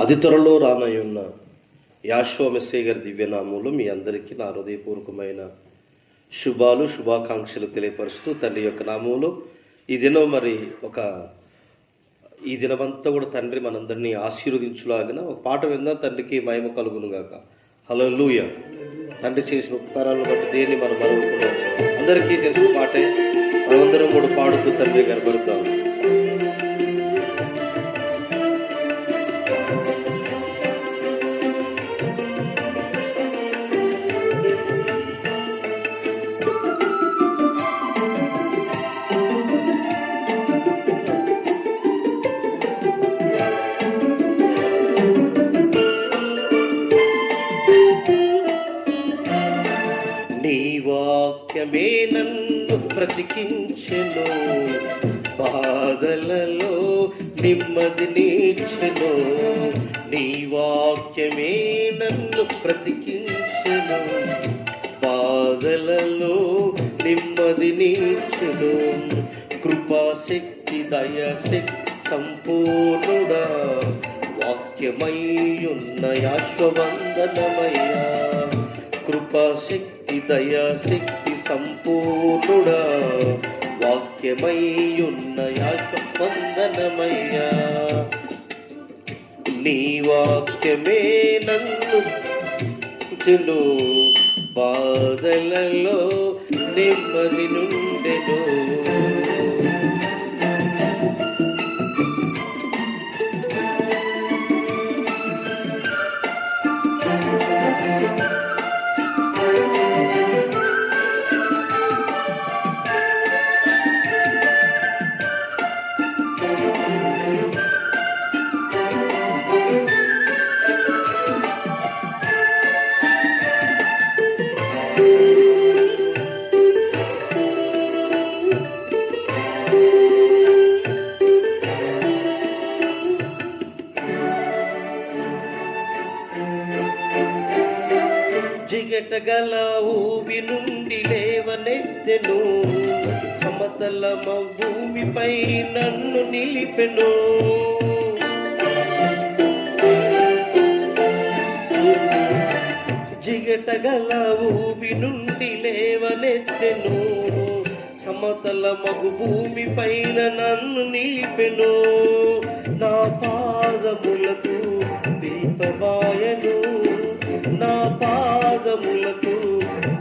అతి త్వరలో రానయ్యున్న యాషోవా మెస్సయ్య గారి దివ్యనామంలో మీ అందరికీ నా హృదయపూర్వకమైన శుభాకాంక్షలు తెలియపరుస్తూ తండ్రి యొక్క నామంలో ఈ దినం ఈ దినమంతా కూడా తండ్రి మనందరినీ ఆశీర్వదించులాగిన ఒక పాట విందా తండ్రికి మహిమ కలుగునుగాక. హల్లెలూయా. తండ్రి చేసిన ఉపకారాలను బట్టి దేన్ని మనం మరుగుతున్నాం. అందరికీ తెలిసిన పాటే మనమందరం కూడా పాడుతూ తండ్రి కనబడతాం. నీ వాక్యమే నన్ను బ్రతికించెను, బాధలలో నెమ్మదినిచ్చెను. నీ వాక్యమే నన్ను బ్రతికించెను, బాధలలో నెమ్మదినిచ్చెను. కృపాశక్తి దయాశక్తి సంపూర్ణుడా, వాక్యమయ్యున్న యాశ్వవందనమయ్యా. కృపాశక్తి దయాశక్తి సంపూర్ణుడా, వాక్యమయ్యున్న యాశ్వవందనమయ్యా. నీ వాక్యమే నన్ను చెను, బాధలలో నెమ్మది నుండెను. జిగటగల ఊబి నుండి లేవనెత్తెను, సమతల భూమిపై నన్ను నిలిపెను. జిగటగల ఊబి నుండి లేవనెత్తెను, సమతల భూమి పైన నన్ను నిలిపెను. నా పాదములకు దీపమాయను, నా పాదములకు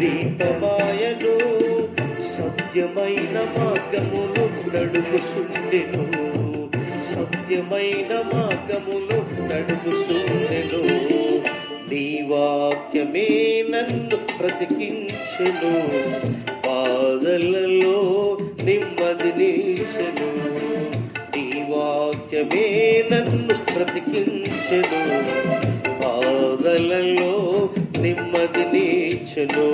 దీపమాయను. సత్యమైన మార్గములు నడుపుచుండెను, సత్యమైన మార్గములు నడుపుచుండెను. నీ వాక్యమే నన్ను బ్రతికించెను, బాధలలో నెమ్మదినిచ్చెను. నీ వాక్యమే నన్ను బ్రతికించెను, బాధలలో నెమ్మదినిచ్చెను.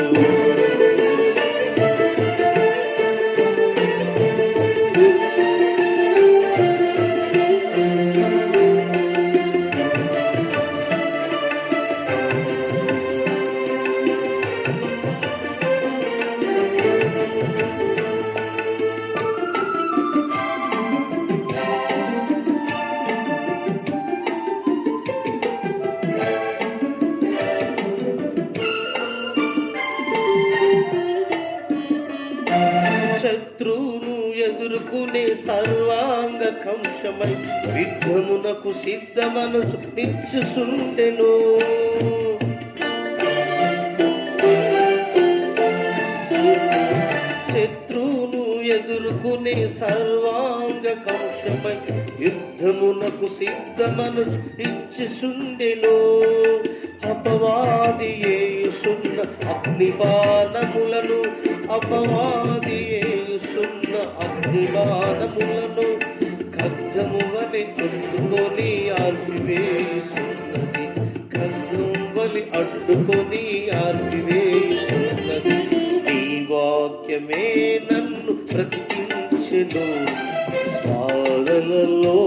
శత్రువును ఎదుర్కొనే సర్వాంగ కంశమై యుద్ధమునకు సిద్ధ మనసు నిచ్చుచుండెను. శత్రువును ఎదుర్కొనే సర్వాంగ కంశమై యుద్ధమునకు సిద్ధ మనసు ఇచ్చుచుండెను. అపవాది యేసున్న అగ్నిబాణములను, అపవాది యేసున్న అగ్నిబాణములను ఖడ్గము వలె అడ్డుకొని ఆర్పివేస్తున్నది, ఖడ్గము వలె అడ్డుకొని ఆర్పివేస్తున్నది. నీ వాక్యమే నన్ను బ్రతికించెను, బాధలలో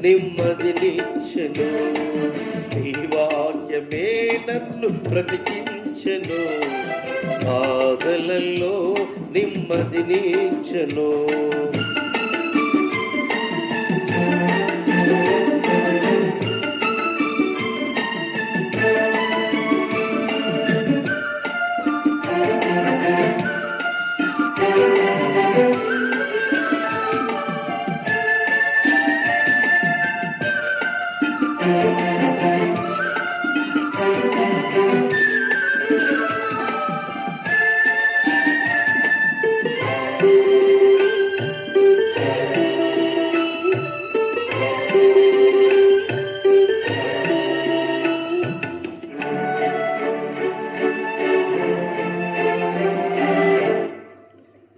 నెమ్మదినిచ్చెను. నీ వాక్యమే నన్ను బ్రతికించెను, బాధలలో నెమ్మదినిచ్చెను.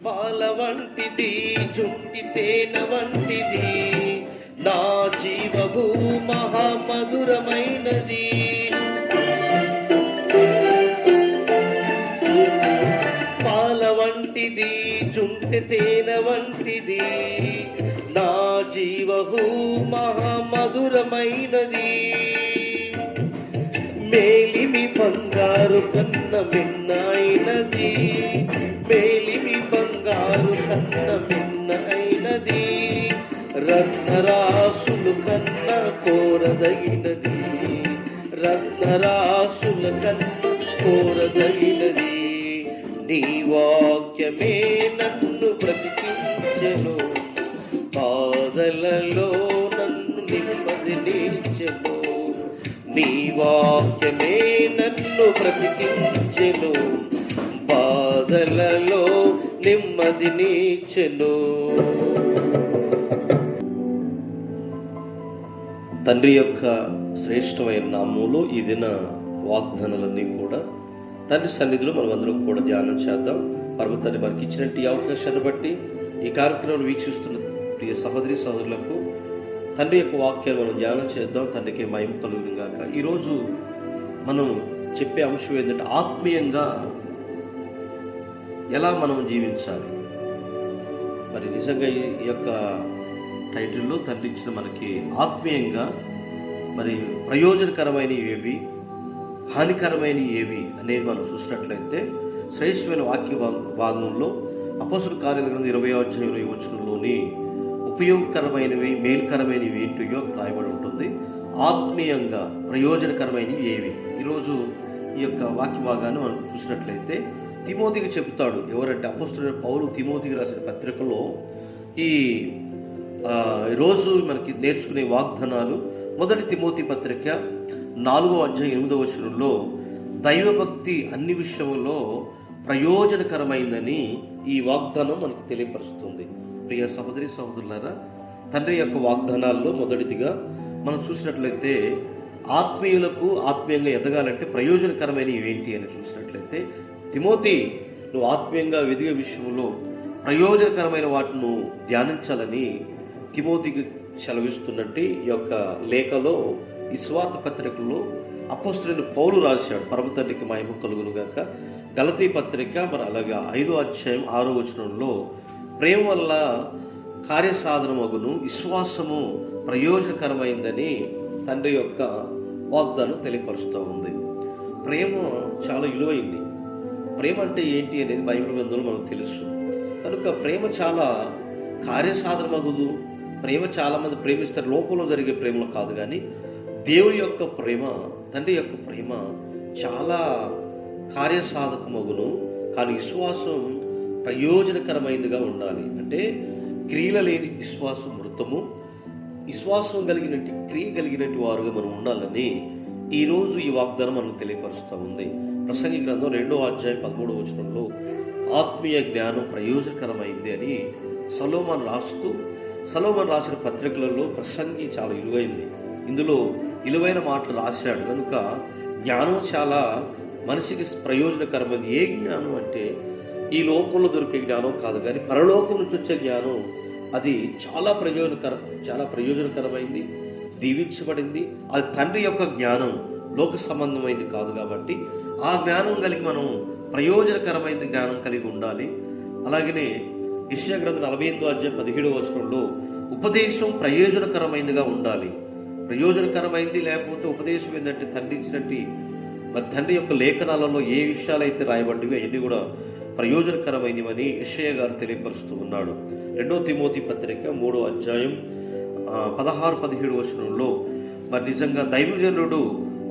పాల వంటిది జుంటి తేన వంటిది నా జీవము మహామధురమైనది. పాల వంటిది జుంటి తేన వంటిది నా జీవము మహామధురమైనది. మేలిమి బంగారు కన్న మిన్నైనది, మేలిమి బంగారు కన్న మిన్నైనది, రత్నరాసులు కన్న కోరదగినది, రత్నరాసుల కన్న కోరదగినది. నీ వాక్యమే నన్ను బ్రతికించెను, బాధలలో నన్ను నెమ్మదినిచ్చెను. నీ వాక్యమే నన్ను బ్రతికించెను, బాధలలో నెమ్మదినిచ్చెను. తండ్రి యొక్క శ్రేష్టమైన నామములో ఈ దిన వాగ్దానాలన్నీ కూడా తండ్రి సన్నిధిలో మనం అందరం కూడా ధ్యానం చేద్దాం. పరమ తండ్రి మనకి ఇచ్చినట్టు ఈ అవకాశాన్ని బట్టి ఈ కార్యక్రమం వీక్షిస్తున్న ప్రియ సహోదరి సహోదరులకు తండ్రి యొక్క వాక్యాన్ని మనం ధ్యానం చేద్దాం. తండ్రికి మహిమ కలుగును గాక. ఈరోజు మనం చెప్పే అంశం ఏంటంటే ఆత్మీయంగా ఎలా మనం జీవించాలి. మరి నిజంగా ఈ యొక్క టైటిల్లో తండ్రి ఇచ్చిన మనకి ఆత్మీయంగా మరి ప్రయోజనకరమైనవి ఏవి, హానికరమైనవి ఏవి అనేది మనం చూసినట్లయితే శ్రేష్టమైన వాక్య భాగంలో అపోస్తలుల కార్యాల గ్రంథం 20వ ఉపయోగకరమైనవి మేలుకరమైనవి ఏంటియో రాయబడి ఉంటుంది. ఆత్మీయంగా ప్రయోజనకరమైనవి ఏవి. ఈరోజు ఈ యొక్క వాక్య భాగాన్ని మనం చూసినట్లయితే తిమోతికి చెబుతాడు. ఎవరంటే అపోస్తలుడైన పౌలు తిమోతికి రాసిన పత్రికలో ఈ రోజు మనకి నేర్చుకునే వాగ్దానాలు. మొదటి తిమోతి పత్రిక 4:8 దైవభక్తి అన్ని విషయంలో ప్రయోజనకరమైందని ఈ వాగ్దానం మనకు తెలియపరుస్తుంది. ప్రియ సహోదరి సహోదరులారా, తండ్రి యొక్క వాగ్దానాల్లో మొదటిదిగా మనం చూసినట్లయితే ఆత్మీయులకు ఆత్మీయంగా ఎదగాలంటే ప్రయోజనకరమైనవి ఏంటి అని చూసినట్లయితే తిమోతి, నువ్వు ఆత్మీయంగా ఎదిగే విషయంలో ప్రయోజనకరమైన వాటిని ధ్యానించాలని తిమోతికి సెలవిస్తున్నట్టు ఈ యొక్క లేఖలో ఈ స్వార్థ పత్రికలో అపోస్తలుడైన పౌలు రాశాడు. పరమ తండ్రికి మహిమ కలుగును గాక. గలతీ పత్రిక మరి అలాగే 5:6 ప్రేమ వల్ల కార్యసాధనమగును, విశ్వాసము ప్రయోజనకరమైందని తండ్రి యొక్క వాగ్దానం తెలియపరుస్తూ ఉంది. ప్రేమ చాలా విలువైంది. ప్రేమ అంటే ఏంటి అనేది బైబిల్ గ్రంథంలో మనకు తెలుసు. కనుక ప్రేమ చాలా కార్యసాధనమగుదు. ప్రేమ చాలామంది ప్రేమిస్తారు, లోకంలో జరిగే ప్రేమలో కాదు, కానీ దేవుని యొక్క ప్రేమ, తండ్రి యొక్క ప్రేమ చాలా కార్యసాధకమగును. కానీ విశ్వాసం ప్రయోజనకరమైనదిగా ఉండాలి. అంటే క్రియల లేని విశ్వాసం మృతము, విశ్వాసం కలిగినట్టు క్రియ కలిగినట్టు వారుగా మనం ఉండాలని ఈరోజు ఈ వాగ్దానం మనకు తెలియపరుస్తూ ఉంది. ప్రసంగి గ్రంథం 2:13 ఆత్మీయ జ్ఞానం ప్రయోజనకరమైంది అని సొలొమోను రాసిన పత్రికలలో ప్రసంగి చాలా విలువైంది. ఇందులో విలువైన మాటలు రాశాడు. కనుక జ్ఞానం చాలా మనిషికి ప్రయోజనకరమైనది. ఏ జ్ఞానం అంటే ఈ లోకంలో దొరికే జ్ఞానం కాదు, కానీ పరలోకం నుంచి వచ్చే జ్ఞానం అది చాలా ప్రయోజనకరమైంది, దీవించబడింది. అది తండ్రి యొక్క జ్ఞానం, లోక సంబంధమైంది కాదు. కాబట్టి ఆ జ్ఞానం కలిగి మనం ప్రయోజనకరమైన జ్ఞానం కలిగి ఉండాలి. అలాగనే యెషయా గ్రంథం 48:17 ఉపదేశం ప్రయోజనకరమైనదిగా ఉండాలి. ప్రయోజనకరమైంది లేకపోతే ఉపదేశం ఏంటంటే తండ్రి ఇచ్చినట్టు మరి తండ్రి యొక్క లేఖనాలలో ఏ విషయాలు అయితే రాయబడ్డవి అవన్నీ కూడా ప్రయోజనకరమైనవని యెషయా గారు తెలియపరుస్తూ ఉన్నాడు. 2 తిమోతి పత్రిక 3:16-17 మరి నిజంగా దైవజనుడు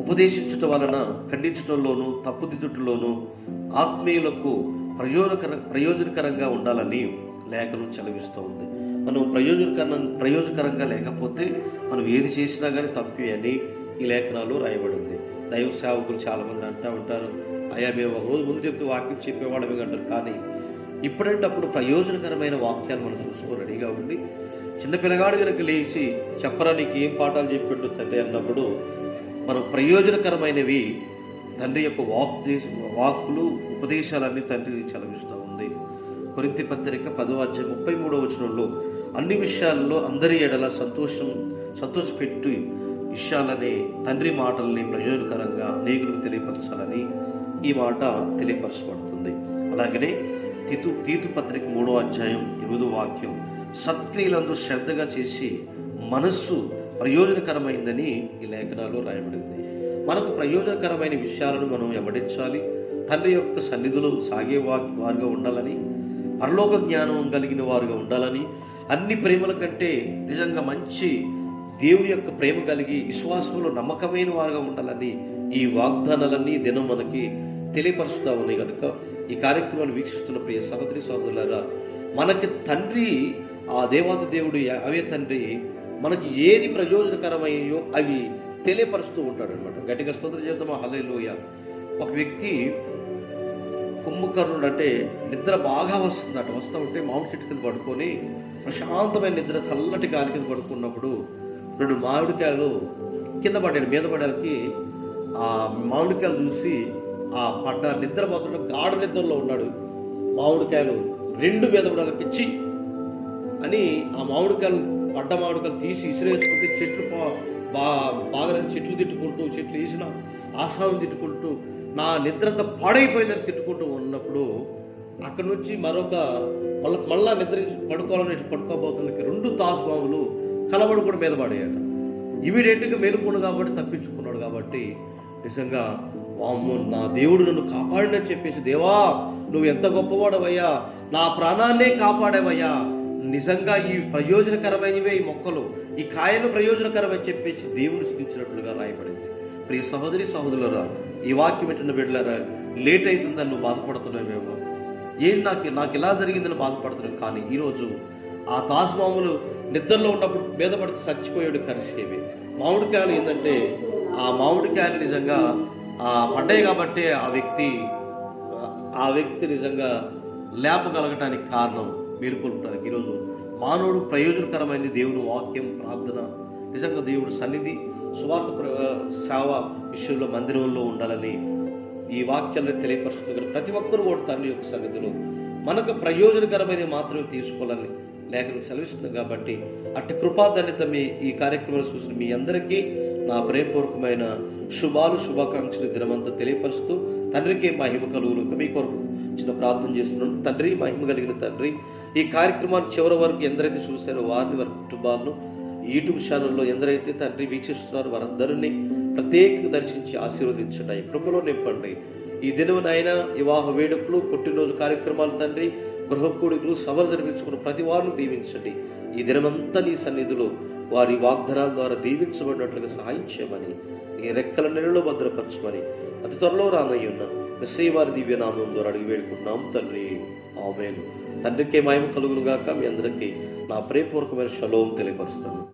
ఉపదేశించుట వలన ఖండించడంలోనూ తప్పుదిద్దుటలోనూ ఆత్మీయులకు ప్రయోజనకరంగా ఉండాలని లేఖనం చదివిస్తూ ఉంది. మనం ప్రయోజనకరంగా లేకపోతే మనం ఏది చేసినా కానీ తప్పే అని ఈ లేఖనాలు రాయబడింది. దైవ సేవకులు చాలామంది అంటూ ఉంటారు, అయ్యా మేము ఒక రోజు ముందు చెప్తే వాక్యం చెప్పేవాళ్ళమే అంటారు. కానీ ఇప్పుడంటే అప్పుడు ప్రయోజనకరమైన వాక్యాలు మనం చూసుకొని రెడీగా ఉండి చిన్న పిల్లగాడు కనుక లేచి చెప్పరా నీకు ఏం పాఠాలు చెప్పిండు తండ్రి అన్నప్పుడు మనం ప్రయోజనకరమైనవి తండ్రి యొక్క వాక్కులు ఉపదేశాలన్నీ తండ్రి చలవిస్తూ ఉంది. కొరింథీ పత్రిక 10:33 అన్ని విషయాల్లో అందరి ఎడల సంతోషపెట్టి విషయాలని తండ్రి మాటల్ని ప్రయోజనకరంగా అనేకులకు తెలియపరచాలని ఈ మాట తెలియపరచబడుతుంది. అలాగనే తీతు పత్రిక 3:8 సత్క్రియలందు శ్రద్ధగా చేసి మనస్సు ప్రయోజనకరమైందని ఈ లేఖనాల్లో రాయబడింది. మనకు ప్రయోజనకరమైన విషయాలను మనం వెంబడించాలి. తండ్రి యొక్క సన్నిధిలో సాగే వారుగా ఉండాలని, పరలోక జ్ఞానం కలిగిన వారుగా ఉండాలని, అన్ని ప్రేమల కంటే నిజంగా మంచి దేవుని యొక్క ప్రేమ కలిగి విశ్వాసంలో నమ్మకమైన వారుగా ఉండాలని ఈ వాగ్దానాలన్నీ దినం మనకి తెలియపరుస్తూ ఉన్నాయి. కనుక ఈ కార్యక్రమాన్ని వీక్షిస్తున్న ప్రియ సహోదరి సహోదరులారా, మనకి తండ్రి ఆ దేవాతి దేవుడు అవే తండ్రి మనకి ఏది ప్రయోజనకరమయ్యో అవి తెలియపరుస్తూ ఉంటాడు అనమాట. గట్టిగా స్తోత్రం చేద్దామా, హల్లెలూయా. ఒక వ్యక్తి కుంభకర్ణుడు అంటే నిద్ర బాగా వస్తుందట. వస్తూ ఉంటే మామిడి చెట్టు కింద పడుకొని ప్రశాంతమైన నిద్ర, చల్లటి గాలి కింద పడుకున్నప్పుడు 2 మామిడికాయలు కింద పడ్డాడు. మీద పడేకి ఆ మామిడికాయలు చూసి ఆ పడ్డ నిద్రపోతున్న గాఢ నిద్రలో ఉన్నాడు. మామిడికాయలు 2 మీద పడాలకి చి అని ఆ పడ్డ మామిడికాయలు తీసి ఇసిరేసుకుంటే చెట్లు బాగా చెట్లు తిట్టుకుంటూ, చెట్లు వేసిన ఆశాలను తిట్టుకుంటూ, నా నిద్రంతా పాడైపోయిందని తిట్టుకుంటూ ఉన్నప్పుడు అక్కడి నుంచి మళ్ళా నిద్ర పడుకోవాలని పడుకోబోతున్న 2 తాసుపాములు కలబడి కూడా మీద పడేయాడు. ఇమీడియట్గా మేలుకున్నాడు కాబట్టి తప్పించుకున్నాడు. కాబట్టి నిజంగా వామ్మో నా దేవుడు నన్ను కాపాడినని చెప్పేసి, దేవా నువ్వు ఎంత గొప్పవాడవయ్యా, నా ప్రాణాన్నే కాపాడేవయ్యా, నిజంగా ఈ ప్రయోజనకరమైనవే ఈ మొక్కలు, ఈ కాయలు ప్రయోజనకరమని చెప్పేసి దేవుడు స్థించినట్లుగా రాయబడింది. ప్రియ సహోదరి సహోదరులారా, ఈ వాక్యం పెట్టిన బిడ్డలారా, లేట్ అవుతుందని నువ్వు బాధపడుతున్నావేమో, ఏం నాకు ఇలా జరిగిందని బాధపడుతున్నావు. కానీ ఈరోజు ఆ తాసుమాములు నిద్రలో ఉన్నప్పుడు మీద పడితే చచ్చిపోయాడు కరిసేవి. మామిడికాయలు ఏంటంటే ఆ మామిడికాయలు నిజంగా పడ్డాయి కాబట్టి ఆ వ్యక్తి నిజంగా లేపగలగటానికి కారణం, మేలుకొల్పడానికి. ఈరోజు మానవుడు ప్రయోజనకరమైనది దేవుని వాక్యం, ప్రార్థన, నిజంగా దేవుడు సన్నిధి, సువార్త సేవ విషయంలో మందిరంలో ఉండాలని ఈ వాక్యాలను తెలియపరుస్తుంది. ప్రతి ఒక్కరూ కూడా తండ్రి యొక్క సన్నిధిలో మనకు ప్రయోజనకరమైనవి మాత్రమే తీసుకోవాలని లేఖనం సెలవిస్తుంది. కాబట్టి అట్టి కృపాధన్యత ఈ కార్యక్రమాలు చూసిన మీ అందరికీ నా ప్రేమపూర్వకమైన శుభాకాంక్షలు దినమంతా తెలియపరుస్తూ తండ్రికి మహిమ కలుగును. మీ కొరకు చిన్న ప్రార్థన చేస్తున్నాను. తండ్రి, మహిమ కలిగిన తండ్రి, ఈ కార్యక్రమాన్ని చివరి వరకు ఎందరైతే చూశారో వారిని, వారి కుటుంబాలను, యూట్యూబ్ ఛానల్లో ఎందరైతే తండ్రి వీక్షిస్తున్నారో వారందరినీ ప్రత్యేకంగా దర్శించి ఆశీర్వదించండి, కృపలో నింపండి. ఈ దినమునైనా వివాహ వేడుకలు, పుట్టినరోజు కార్యక్రమాలు తండ్రి, గృహకూడికలు, సభలు జరిపించుకున్న ప్రతి వారిని దీవించండి. ఈ దినమంతా నీ సన్నిధిలో వారి వాగ్దానాల ద్వారా దీవించబడినట్లుగా సహాయం చేయమని, నీ రెక్కల నెలలో భద్రపరచమని అతి త్వరలో రానయ్యున్న మెస్సీ వారి దివ్యనామం ద్వారా అడిగి వేడుకుంటున్నాం తండ్రి, ఆమేన్. తండ్రికే మహిమ కలుగును గాక. మీ అందరికీ నా ప్రేమపూర్వకమైన షలోం తెలియపరుస్తాను.